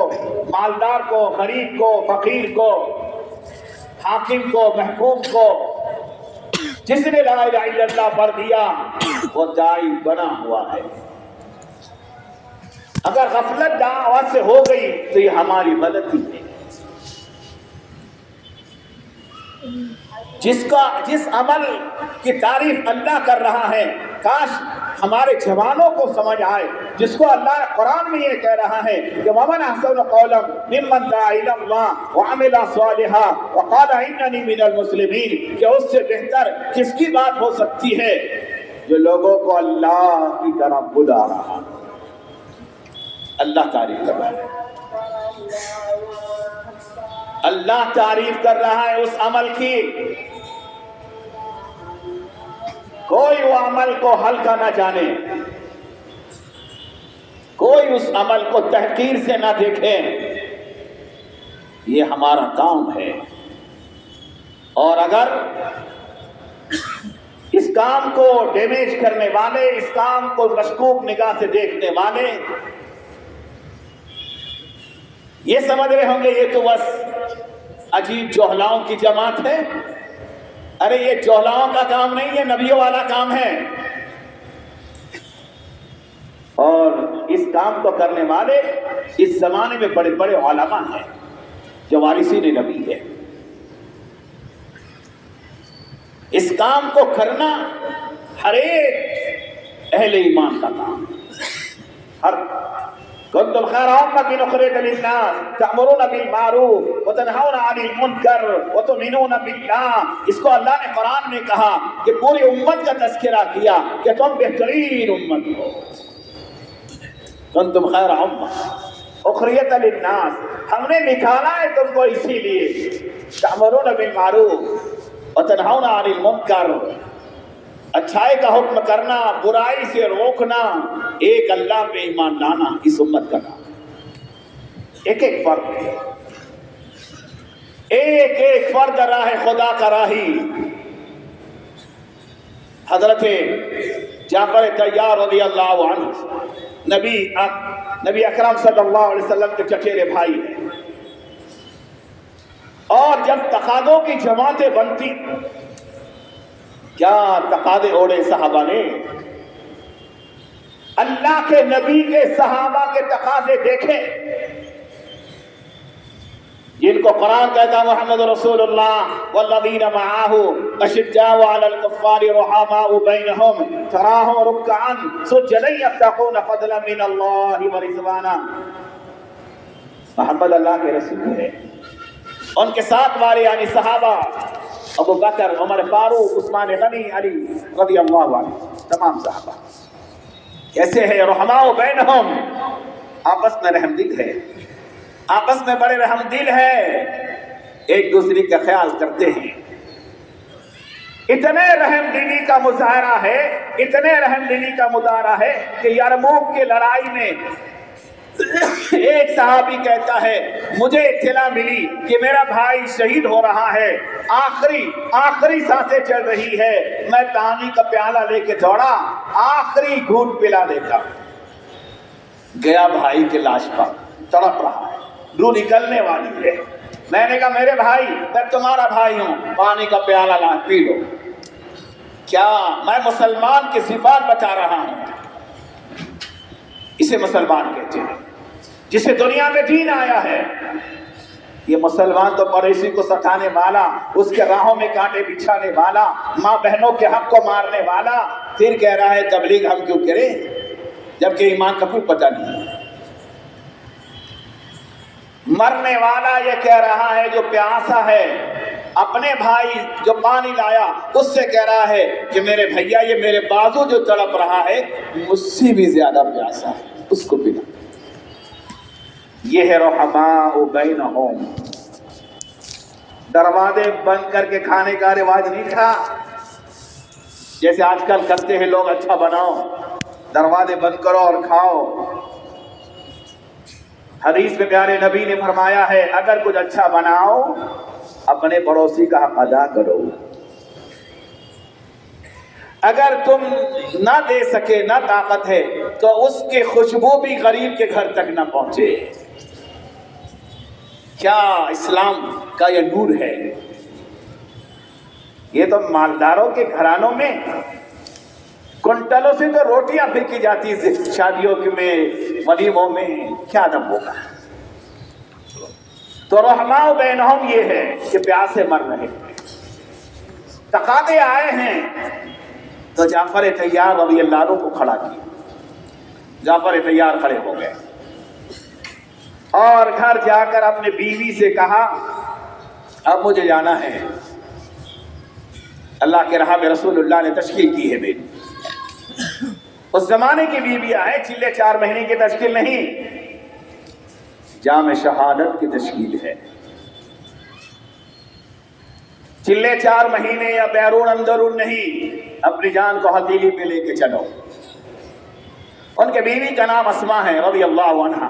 مالدار کو، غریب کو، فقیر کو، حاکم کو، محکوم کو، جس نے لا الہ الا اللہ پڑھ دیا وہ داعی بنا ہوا ہے۔ اگر غفلت دعوت سے ہو گئی تو یہ ہماری غلطی ہے. جس عمل کی تعریف اللہ کر رہا ہے کاش ہمارے جوانوں کو سمجھ آئے، جس کو اللہ قرآن میں یہ کہہ رہا ہے کہ وَمَنْ أَحْسَنُ قَوْلًا مِمَّنْ دَعَا إِلَى اللَّهِ وَعَمِلَ صَالِحًا وَقَالَ إِنَّنِي مِنَ الْمُسْلِمِينَ، کہ اس سے بہتر کس کی بات ہو سکتی ہے جو لوگوں کو اللہ کی طرف بلا رہا. اللہ تعریف کر رہا ہے، اللہ تعریف کر رہا ہے اس عمل کی. کوئی وہ عمل کو ہلکا نہ جانے، کوئی اس عمل کو تحقیر سے نہ دیکھے. یہ ہمارا کام ہے، اور اگر اس کام کو ڈیمیج کرنے والے، اس کام کو مشکوک نگاہ سے دیکھنے والے یہ سمجھ رہے ہوں گے یہ تو بس عجیب جوہلاؤں کی جماعت ہے. ارے یہ جوہلاؤں کا کام نہیں، یہ نبیوں والا کام ہے. اور اس کام کو کرنے والے اس زمانے میں بڑے بڑے علماء ہیں جو وارثین نبی ہے. اس کام کو کرنا ہر ایک اہل ایمان کا کام ہے. کنتم خیر امۃ اخرجت للناس تأمرون بالمعروف وتنہون عن المنکر وتؤمنون باللہ. اس کو اللہ نے قرآن میں کہا کہ پوری امت کا تذکرہ کیا کہ تم بہترین امت ہو. کنتم خیر امۃ اخرجت للناس، ہم نے نکالا ہے تم کو اسی لیے. تأمرون بالمعروف وتنہون عن المنکر، اچھائی کا حکم کرنا، برائی سے روکنا، ایک اللہ پہ ایمان لانا اس امت کا کام. ایک ایک فرد، ایک ایک فرد راہ خدا کا راہی. حضرت جعفر طیار رضی اللہ عنہ نبی اکرم صلی اللہ علیہ وسلم کے چچیرے بھائی ہیں. اور جب تقاضوں کی جماعتیں بنتی، کیا تقاضے اوڑے صحابہ نے. اللہ کے نبی کے صحابہ کے تقاضے دیکھے جن کو قرآن کہتا محمد رسول اللہ والذین معاہ اشداء علی الکفار رحماء بینہم تراہم رکعا سجدا یبتغون فضلا من اللہ ورضوانا. محمد اللہ کے رسول ہے. ان کے ساتھ والے یعنی صحابہ ابو بکر، عمر فاروق، عثمان غنی، علی رضی اللہ عنہ، تمام صحابہ کیسے ہیں؟ رحماء بینہم، آپس میں رحم دل ہے، آپس میں بڑے رحم دل ہے، ایک دوسرے کا خیال کرتے ہیں. اتنے رحم دلی کا مظاہرہ ہے، اتنے رحم دلی کا مظاہرہ ہے کہ یرموک کی لڑائی میں ایک صحابی کہتا ہے مجھے اطلاع ملی کہ میرا بھائی شہید ہو رہا ہے، آخری سانسیں چل رہی ہے، میں پانی کا پیالہ لے کے دوڑا، آخری گھونٹ پلا دیتا. گیا بھائی کے لاش پر، تڑپ رہا ہے، روح نکلنے والی ہے. میں نے کہا میرے بھائی، میں تمہارا بھائی ہوں، پانی کا پیالہ لا پی لو. کیا میں مسلمان کی صفات بتا رہا ہوں. اسے مسلمان کہتے ہیں جسے دنیا میں دین آیا ہے. یہ مسلمان تو پڑوسی کو ستانے والا، اس کے راہوں میں کانٹے بچھانے والا، ماں بہنوں کے حق کو مارنے والا، پھر کہہ رہا ہے تبلیغ ہم کیوں کریں جبکہ ایمان کا کوئی پتہ نہیں. مرنے والا یہ کہہ رہا ہے جو پیاسا ہے، اپنے بھائی جو پانی لایا اس سے کہہ رہا ہے کہ میرے بھیا یہ میرے بازو جو تڑپ رہا ہے مجھ سے بھی زیادہ پیاسا ہے، اس کو پلا. یہ ہے رحماء بینہم. دروازے بند کر کے کھانے کا رواج نہیں تھا جیسے آج کل کرتے ہیں لوگ. اچھا بناؤ، دروازے بند کرو اور کھاؤ. حدیث میں پیارے نبی نے فرمایا ہے اگر کچھ اچھا بناؤ اپنے پڑوسی کا حق ادا کرو. اگر تم نہ دے سکے، نہ طاقت ہے، تو اس کی خوشبو بھی غریب کے گھر تک نہ پہنچے. کیا اسلام کا یہ نور ہے. یہ تو مالداروں کے گھرانوں میں کنٹلوں سے تو روٹیاں پھینکی جاتی شادیوں میں، ولیموں میں، کیا ادب ہوگا؟ تو رحماء بینہم یہ ہے کہ پیاسے مر رہے ہیں، تقاضے آئے ہیں، تو جعفر طیار رضی اللہ عنہ کو کھڑا کیا۔ جعفر طیار کھڑے ہو گئے اور گھر جا کر اپنے بیوی سے کہا اب مجھے جانا ہے، اللہ کے راہ میں رسول اللہ نے تشکیل کی ہے میری۔ اس زمانے کی بیویاں ہیں، چلے 4 مہینے کی تشکیل نہیں، جام شہادت کی تشکیل ہے۔ چلے 4 مہینے یا بیرون اندرون نہیں، اپنی جان کو ہتھیلی پہ لے کے چلو۔ ان کے بیوی کا نام اسماء ہے رضی اللہ عنہا۔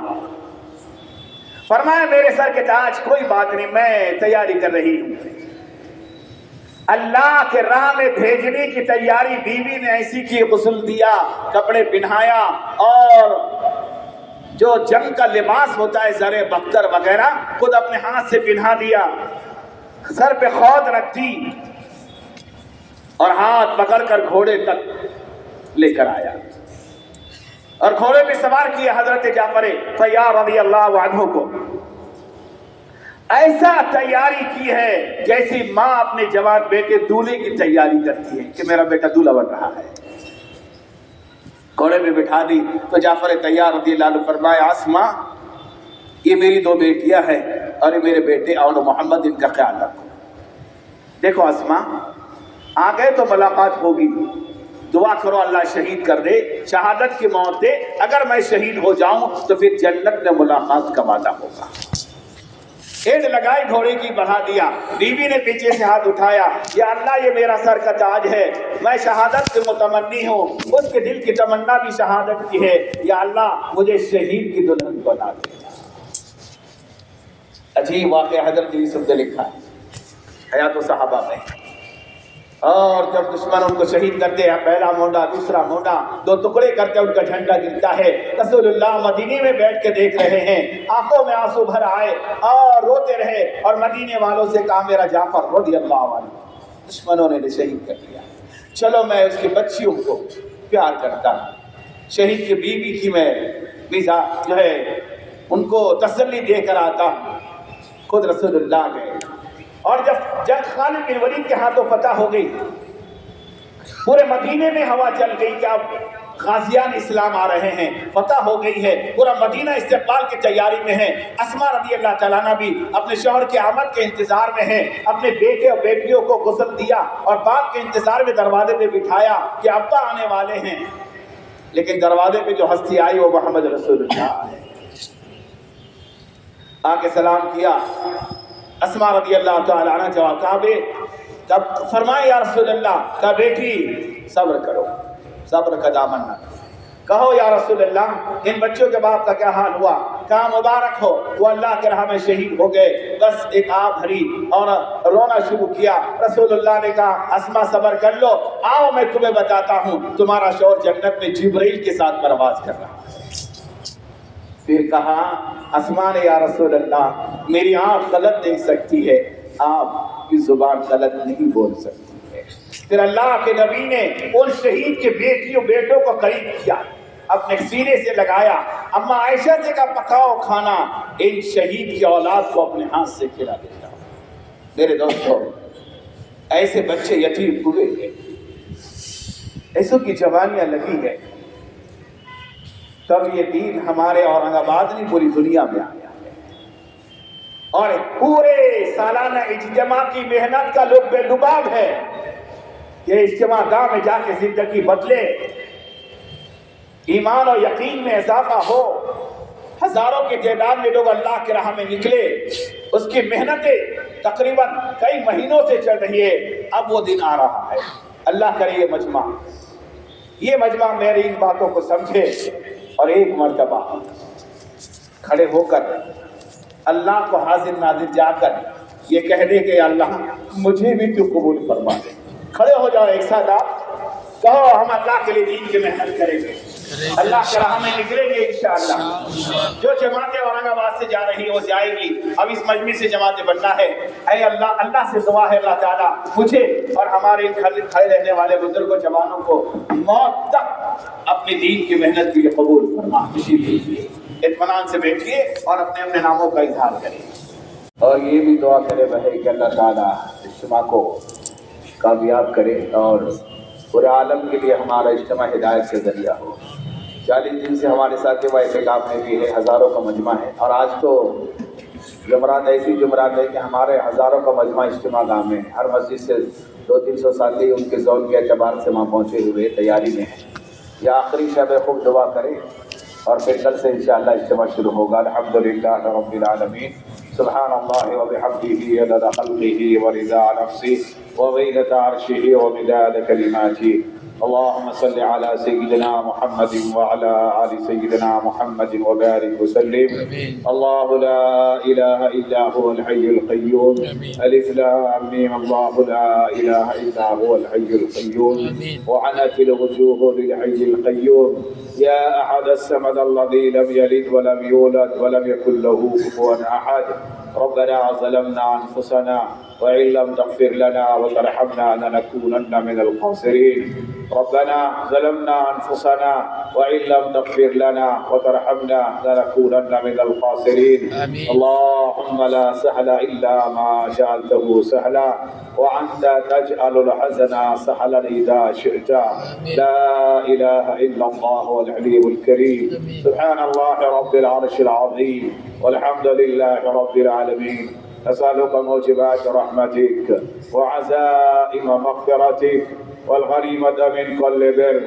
فرمایا میرے سر کے تاج کوئی بات نہیں، میں تیاری کر رہی ہوں۔ اللہ کے راہ میں بھیجنے کی تیاری بیوی نے ایسی کی، غسل دیا، کپڑے پہنایا، اور جو جنگ کا لباس ہوتا ہے زرے بختر وغیرہ خود اپنے ہاتھ سے پہنا دیا، سر پہ خود رکھ دی اور ہاتھ پکڑ کر گھوڑے تک لے کر آیا اور گھوڑے پہ سوار کیا حضرت جعفر طیار رضی اللہ عنہ کو۔ ایسا تیاری کی ہے جیسی ماں اپنے جوان بیٹے دولہے کی تیاری کرتی ہے کہ میرا بیٹا دولہا بن رہا ہے۔ گھوڑے میں بٹھا دی تو جعفر طیار رضی اللہ عنہ فرمایا اسماء یہ میری 2 بیٹیاں ہیں اور یہ میرے بیٹے اور محمد، ان کا خیال رکھو۔ دیکھو اسماء آ گئے تو ملاقات ہوگی، دعا کرو اللہ شہید کر دے، شہادت کی موت دے، اگر میں شہید ہو جاؤں تو پھر جنت میں ملاقات کا وعدہ ہوگا۔ ایڈ لگائی، گھوڑے کی بڑھا دیا، بیوی نے پیچھے سے ہاتھ اٹھایا، یا اللہ یہ میرا سر کا تاج ہے، میں شہادت کی متمنی ہوں، اس کے دل کی تمنا بھی شہادت کی ہے، یا اللہ مجھے شہید کی دلہن بنا دے۔ عجیب واقعہ حضرت یوسف نے لکھا ہے حیات صحابہ میں، اور جب دشمن ان کو شہید کرتے ہیں، پہلا مونڈا دوسرا مونڈا 2 ٹکڑے کرتے ان کا جھنڈا گرتا ہے، رسول اللہ مدینے میں بیٹھ کے دیکھ رہے ہیں، آنکھوں میں آنسو بھر آئے اور روتے رہے، اور مدینے والوں سے کہا میرا جعفر رضی اللہ عنہ دشمنوں نے شہید کر دیا، چلو میں اس کی بچیوں کو پیار کرتا ہوں، شہید کی بیوی کی میں ویزا جو ہے ان کو تسلی دے کر آتا ہوں۔ خود رسول اللہ گئے، اور جب جنگ خالد بن ولید کے ہاتھوں فتح ہو گئی، پورے مدینے میں ہوا چل گئی کہ اب غازیان اسلام آ رہے ہیں، فتح ہو گئی ہے، پورا مدینہ استقبال کی تیاری میں ہے۔ اسماء رضی اللہ تعالیٰ عنہ بھی اپنے شوہر کے آمد کے انتظار میں ہے، اپنے بیٹے اور بیٹیوں کو غسل دیا اور باپ کے انتظار میں دروازے پہ بٹھایا کہ ابا آنے والے ہیں، لیکن دروازے پہ جو ہستی آئی وہ محمد رسول اللہ ہے۔ آ کے سلام کیا، اسماء رضی اللہ تعالیٰ عنہ جواب کہا فرمائے یا رسول اللہ، کہا بیٹی صبر کرو، صبر کا دامن نہ کہو یا رسول اللہ ان بچوں کے باپ کا کیا حال ہوا؟ کہا مبارک ہو وہ اللہ کے راہ میں شہید ہو گئے۔ بس ایک آہ بھری اور رونا شروع کیا۔ رسول اللہ نے کہا اسماء صبر کر لو، آؤ میں تمہیں بتاتا ہوں تمہارا شوہر جنت میں جبرائیل کے ساتھ پرواز کر رہا ہے۔ پھر کہا اسماء نے یا رسول اللہ میری آنکھ غلط دیکھ سکتی ہے، آپ کی زبان غلط نہیں بول سکتی ہے۔ پھر اللہ کے نبی نے ان شہید کے بیٹیوں بیٹوں کو قریب کیا، اپنے سینے سے لگایا، اما عائشہ سے کہا پکاؤ کھانا، ان شہید کی اولاد کو اپنے ہاتھ سے کھلا دیتا ہوں۔ میرے دوستوں ایسے بچے یتیم ہوئے ہیں، ایسوں کی جوانیاں لگی ہے، تب یہ دین ہمارے اورنگ آباد نہیں پوری دنیا میں آیا ہے، اور پورے سالانہ اجتماع کی محنت کا لب لباب ہے۔ یہ اجتماع گاہ میں جا کے زندگی بدلے، ایمان اور یقین میں اضافہ ہو، ہزاروں کی تعداد میں لوگ اللہ کے راہ میں نکلے، اس کی محنتیں تقریباً کئی مہینوں سے چل رہی ہے، اب وہ دن آ رہا ہے۔ اللہ کرے یہ مجمع میری ان باتوں کو سمجھے اور ایک مرتبہ کھڑے ہو کر اللہ کو حاضر ناظر جا کر یہ کہہ دے کہ اللہ مجھے بھی تو قبول فرما دے۔ کھڑے ہو جاؤ ایک ساتھ، آپ کہو ہم اللہ کے لیے دین کی محنت کریں گے۔ اللہ کے راہ میں نکلیں گے انشاءاللہ۔ جو جماعتیں اورنگ آباد سے جا رہی وہ جائے گی، اب اس مجمع سے جماعتیں بننا ہے۔ اے اللہ، اللہ سے دعا ہے اللہ تعالیٰ مجھے اور ہمارے کھڑے رہنے والے بزرگوں جوانوں کو موت تک اپنی دین کی محنت کے لیے قبول فرما۔ اسی لیے اطمینان سے بیٹھیے اور اپنے اپنے ناموں کا اظہار کریں، اور یہ بھی دعا کرے رہے کہ اللہ تعالیٰ اجتماع کو کامیاب کرے اور پورے عالم کے لیے ہمارا اجتماع ہدایت کے ذریعہ ہو۔ 40 دن سے ہمارے ساتھ وہ اعتکاف میں بھی ہے، ہزاروں کا مجمع ہے، اور آج تو جمعرات ایسی جمعرات ہے کہ ہمارے ہزاروں کا مجمع اجتماع گاہ میں ہے۔ ہر مسجد سے 200-300 ساتھی ان کے زون کے اعتبار سے وہاں پہنچے ہوئے تیاری میں ہیں۔ یہ آخری شب خوب دعا کریں اور پھر کل سے انشاءاللہ اجتماع شروع ہوگا۔ الحمدللہ رب العالمین، سبحان اللہ وبحمدہ عدد خلقہ ورضا نفسہ وزینۃ عرشہ ومداد کلماتہ۔ اللهم صل على سيدنا محمد وعلى آل سيدنا محمد وبارك وسلم۔ الله لا إله إلا هو الحي القيوم، ألف لام ميم، الله لا إله إلا هو الحي القيوم، وعنت الوجوه للحي القيوم، يا أحد الصمد الذي لم يلد ولم يولد ولم يكن له كفوا أحد۔ ربنا ظلمنا أنفسنا وإن لم تغفر لنا وترحمنا لنكونن من الخاسرين۔ ربنا ظلمنا أنفسنا وإن لم تغفر لنا وترحمنا لنكونن من الخاسرين۔ اللهم لا سهل إلا ما جعلته سهلا وأنت تجعل الحزن سهلا إذا شئت۔ لا إله إلا الله العلي الكريم، سبحان الله رب العرش العظيم، والحمد لله رب العالمين۔ نسألك موجبات رحمتك وعزائم مغفرتك والغنيمة من كل بر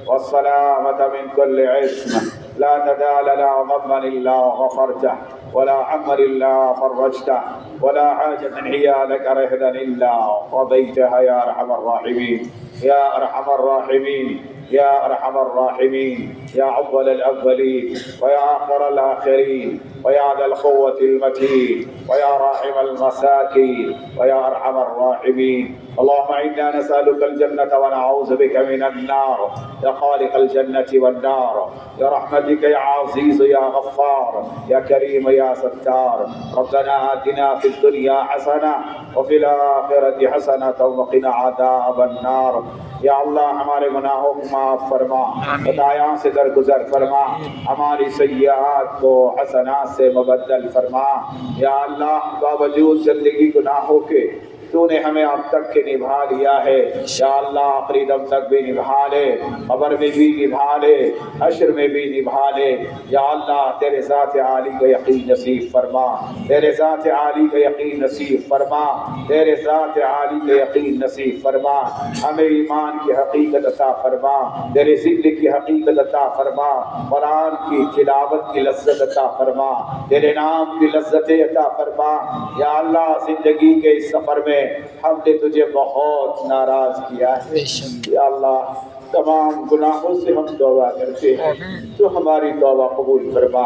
والسلامة من كل إثم، لا تدع لنا ذنبا إلا غفرته ولا هما إلا فرجته ولا حاجة هي لك رهدا إلا قضيتها يا أرحم الراحمين، يا أرحم الراحمين، يا أرحم الراحمين، يا أول الأولين ويا آخر الآخرين ويا ذا القوة المتين ويا راحم المساكين ويا أرحم الراحمين۔ اللهم إنا نسألك الجنة ونعوذ بك من النار، يا خالق الجنة والنار، يا رحمتك يا عزيز يا غفار يا كريم يا ستار۔ ربنا آتنا في الدنيا حسنة وفي الآخرة حسنة وقنا عذاب النار۔ یا اللہ ہمارے گناہوں کو معاف فرما، خطایاں سے درگزر فرما، ہماری سیئات کو حسنات سے مبدل فرما۔ یا اللہ باوجود زندگی گناہوں کے تو نے ہمیں اب تک کے نبھا لیا ہے، یا اللہ آخری دم تک بھی نبھا لے، قبر میں بھی نبھا لے، حشر میں بھی نبھا لے۔ یا اللہ تیرے ذات عالی کا یقین نصیب فرما، تیرے ذات عالی کا یقین نصیب فرما، تیرے ذات عالی کا یقین نصیب فرما۔ ہمیں ایمان کی حقیقت عطا فرما، تیرے ذکر کی حقیقت عطا فرما، قرآن کی تلاوت کی لذت عطا فرما، تیرے نام کی لذت عطا فرما۔ یا اللہ زندگی کے اس سفر میں ہم نے تجھے بہت ناراض کیا ہے، یا اللہ تمام گناہوں سے ہم توبہ کرتے ہیں، تو ہماری توبہ قبول فرما،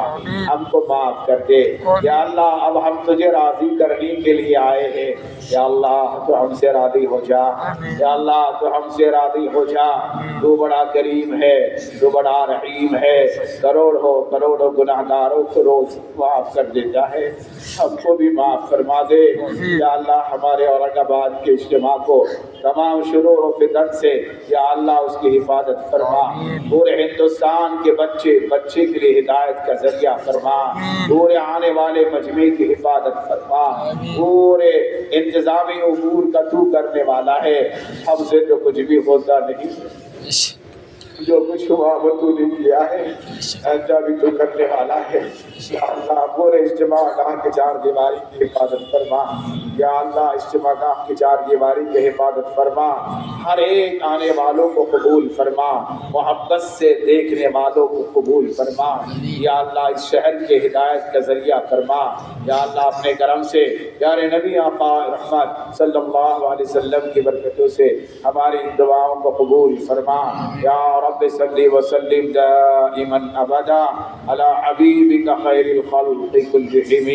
ہم کو معاف کر دے۔ یا اللہ اب ہم تجھے راضی کرنے کے لیے آئے ہیں، یا اللہ تو ہم سے راضی ہو جا، یا اللہ تو ہم سے راضی ہو جا۔ تو بڑا کریم ہے، تو بڑا رحیم ہے، کروڑوں گناہ گاروں کو روز معاف کر دیتا ہے، ہم کو بھی معاف فرما دے۔ یا اللہ ہمارے اورنگ آباد کے اجتماع کو تمام شرور و فتن سے یا اللہ اس کی حفاظت فرما، پورے ہندوستان کے بچے کے لیے ہدایت کا ذریعہ فرما، پورے آنے والے مجمع کی حفاظت فرما، پورے انتظامی امور کا تو کرنے والا ہے، ہم سے تو کچھ بھی ہوتا نہیں، جو کچھ ہوا وہ تو نے کیا ہے، ایسا بھی تو کرنے والا ہے۔ یا اللہ پورے اجتماع گاہ کے چار دیواری کی حفاظت فرما، یا اللہ اجتماع گاہ کی چار دیواری کی حفاظت فرما، ہر ایک آنے والوں کو قبول فرما، محبت سے دیکھنے والوں کو قبول فرما۔ یا اللہ اس شہر کے ہدایت کا ذریعہ فرما، یا اللہ اپنے کرم سے پیارے نبی آقا رحمت صلی اللہ علیہ وسلم کی برکتوں سے ہماری دعاؤں کو قبول فرما۔ یا رب صلی وسلم دائما ابدا علی حبیبک خیر الخلق کلہم،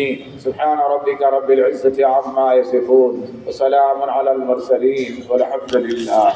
سبحان ربک رب العزة عما یصفون وسلام علی المرسلین والحمد للہ۔